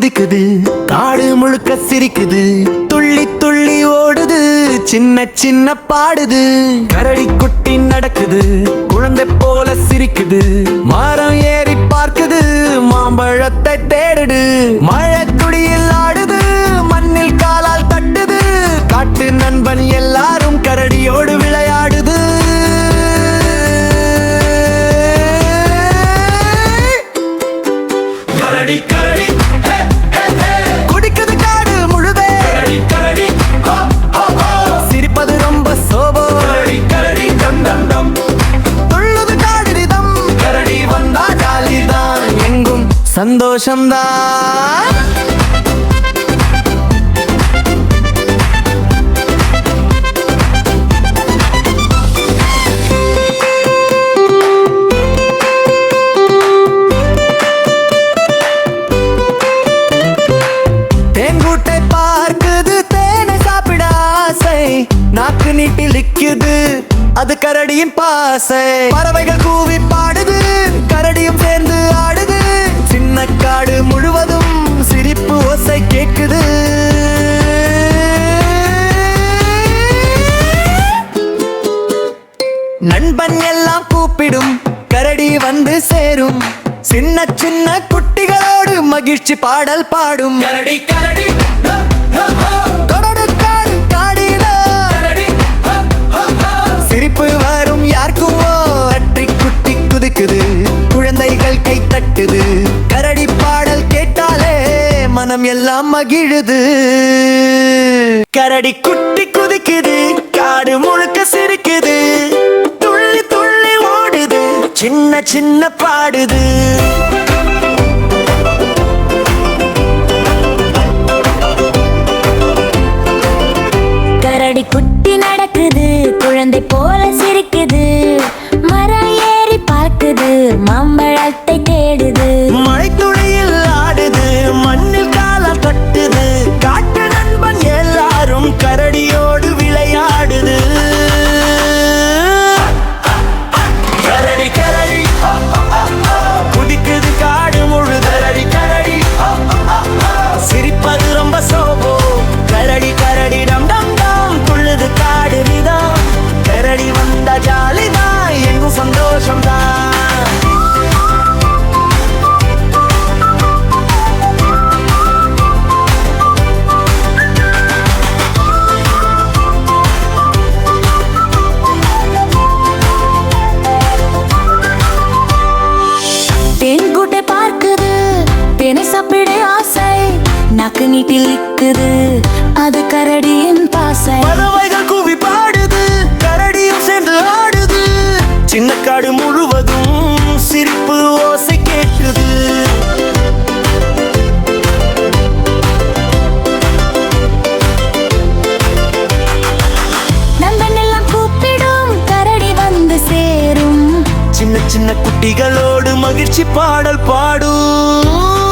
குதிக்குது, காடு முழுக்க சிரிக்குது, துள்ளி துள்ளி ஓடுது, சின்ன சின்ன பாடுது. கரடி குட்டி நடக்குது, குழந்தை போல சிரிக்குது, மரம் ஏறி பார்க்குது, மாம்பழத்தை தேடுது. மழை துளியில் ஆடுது, மண்ணில் காலால் தட்டுது, காட்டு நண்பன் எல்லாரும் கரடியோடு விளையாடுது. கரடி கரடி குடிக்குது காடு முழுதே, கரடி சிரிப்பது ரொம்ப சோபம், கரடி டம் டம் டம் துள்ளுது காடு ரிதம். கரடி வந்தா ஜாலிதான், எங்கும் சந்தோஷம்தான். தேன்கூட்டை பார்க்குது, தேனை சாப்பிட ஆசை, நாக்கு நீட்டி லிக்குது, அது கரடியின் பாசை. பறவைகள் கூவி பாடுது, கரடியும் சேர்ந்து ஆடுது, சின்ன காடு முழுவதும் சிரிப்பு ஓசை கேட்குது. நண்பன் எல்லாம் கூப்பிடும், கரடி வந்து சேரும், சின்ன சின்ன குட்டிகளோடு மகிழ்ச்சி பாடல் பாடும். கரடி கரடி சிரிப்பு வரும் யாருக்கும், அற்றி குட்டி குதிக்குது, குழந்தைகள் கை தட்டுது, கரடி பாடல் கேட்டாலே மனம் எல்லாம் மகிழுது. கரடி குட்டி குதிக்குது, காடு முழுக்க சிரிக்குது, துள்ளி துள்ளி ஓடுது, சின்ன சின்ன பாடுது. கரடி குட்டி நடக்குது, குழந்தை போல சிரிக்குது, மரம் ஏறி பார்க்குது, மாம்பழத்தை தேடுது. மழை துளியில் ஆடுது, மண்ணில் காலால் தட்டுது, காட்டு நண்பன் எல்லாரும் கரடியோடு விளையாடுது. கரடி கரடி குதிக்குது காடு முழுது, கரடி சிரிப்பது ரொம்ப சோபோ, கரடி கரடி டம் டம் டம் துள்ளுது காடு விதம். கரடி வந்தா ஜாலிதான், எங்கும் சந்தோஷம்தான். தேன்கூட்டை பார்க்குது, தேனை சாப்பிட ஆசை, நாக்கு நீட்டி லிக்குது, அது கரடியின் பாசை. பறவைகள் கூவி பாடுது, கரடியும் சேர்ந்து ஆடுது, சின்ன காடு முழுவதும் சிரிப்பு ஓசை கேட்குது. நண்பன் எல்லாம் கூப்பிடும், கரடி வந்து சேரும், சின்ன சின்ன குட்டிகளோடு மகிழ்ச்சி பாடல் பாடும்.